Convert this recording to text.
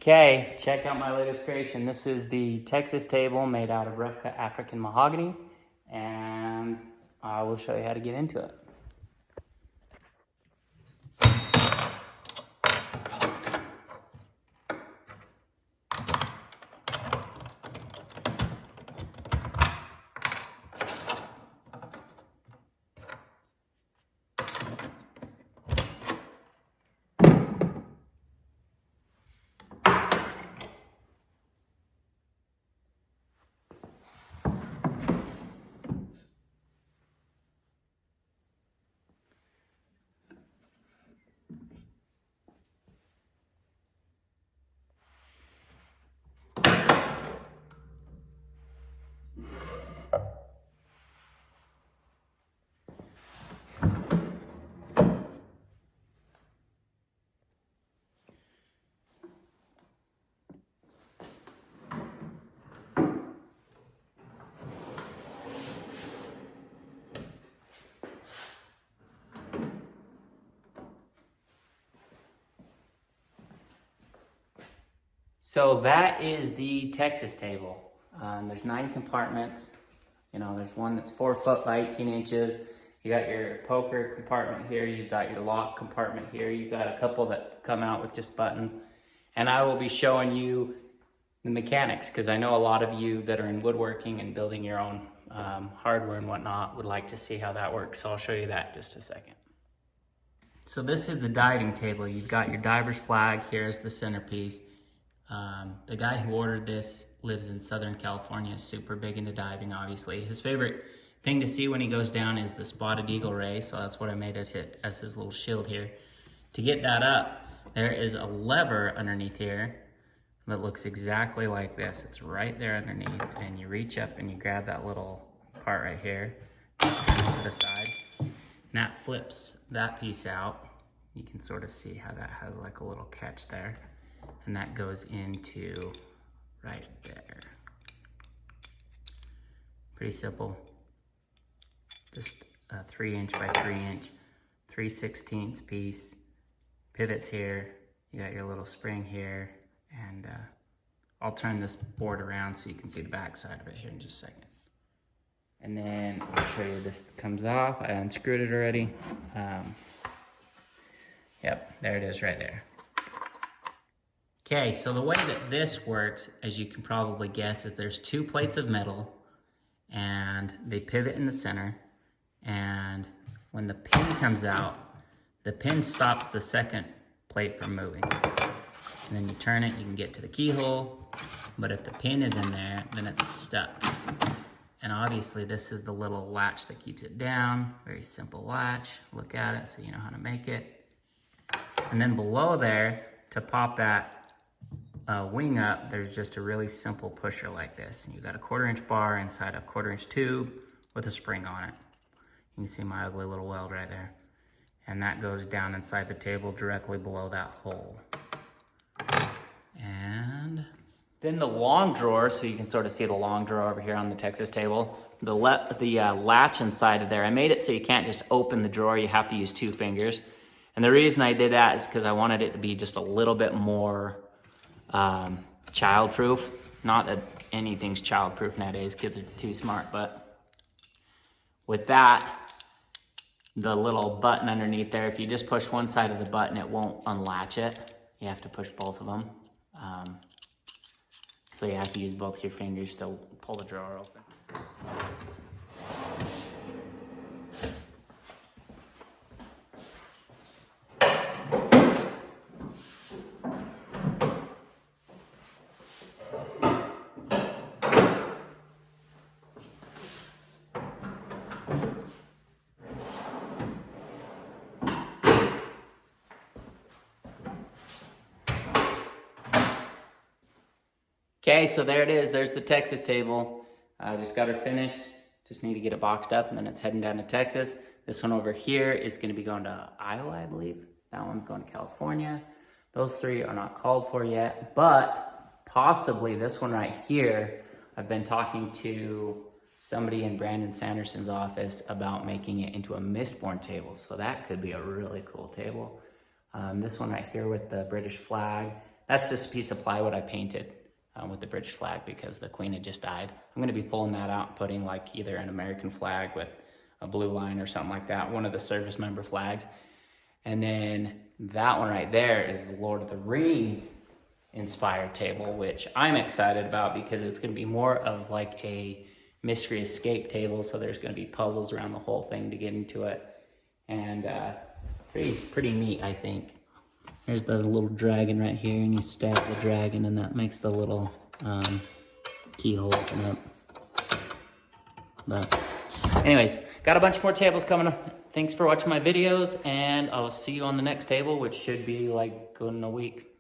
Okay, check out my latest creation. This is the Texas table made out of rough cut African mahogany, and I will show you how to get into it. So that is the Texas table. There's 9 compartments. You know, there's one that's 4 foot by 18 inches. You got your poker compartment here. You've got your lock compartment here. You've got a couple that come out with just buttons. And I will be showing you the mechanics, because I know a lot of you that are in woodworking and building your own hardware and whatnot would like to see how that works. So I'll show you that in just a second. So this is the diving table. You've got your diver's flag here as the centerpiece. The guy who ordered this lives in Southern California, super big into diving, obviously. His favorite thing to see when he goes down is the spotted eagle ray, so that's what I made it hit as his little shield here. To get that up, there is a lever underneath here that looks exactly like this. It's right there underneath, and you reach up and you grab that little part right here, just turn it to the side, and that flips that piece out. You can sort of see how that has like a little catch there. And that goes into right there. Pretty simple. Just a 3" by 3" 3/16 piece. Pivots here. You got your little spring here. And I'll turn this board around so you can see the back side of it here in just a second. And then I'll show you this comes off. I unscrewed it already. Yep, there it is right there. Okay, so the way that this works, as you can probably guess, is there's 2 plates of metal and they pivot in the center, and when the pin comes out, the pin stops the second plate from moving. And then you turn it, you can get to the keyhole, but if the pin is in there, then it's stuck. And obviously this is the little latch that keeps it down, very simple latch. Look at it so you know how to make it. And then below there, to pop that wing up, there's just a really simple pusher like this. And you've got a 1/4" bar inside a 1/4" tube with a spring on it. You can see my ugly little weld right there. And that goes down inside the table directly below that hole. And then the long drawer, so you can sort of see the long drawer over here on the Texas table. The latch inside of there, I made it so you can't just open the drawer, you have to use 2 fingers. And the reason I did that is because I wanted it to be just a little bit more child-proof. Not that anything's child-proof nowadays, kids are too smart, but with that, the little button underneath there, if you just push one side of the button, it won't unlatch it. You have to push both of them. So you have to use both your fingers to pull the drawer open. Okay, so there it is. There's the Texas table. I just got her finished. Just need to get it boxed up, and then it's heading down to Texas. This one over here is going to be going to Iowa, I believe. That one's going to California. Those 3 are not called for yet, but possibly this one right here, I've been talking to somebody in Brandon Sanderson's office about making it into a mistborn table. So that could be a really cool table. This one right here with the British flag that's just a piece of plywood I painted with the British flag because the Queen had just died. I'm gonna be pulling that out and putting like either an American flag with a blue line or something like that, one of the service member flags. And then that one right there is the Lord of the Rings inspired table, which I'm excited about because it's gonna be more of like a mystery escape table. So there's gonna be puzzles around the whole thing to get into it. And pretty neat, I think. There's the little dragon right here, and you stab the dragon, and that makes the little keyhole open up. But anyways, got a bunch more tables coming up. Thanks for watching my videos, and I'll see you on the next table, which should be like in a week.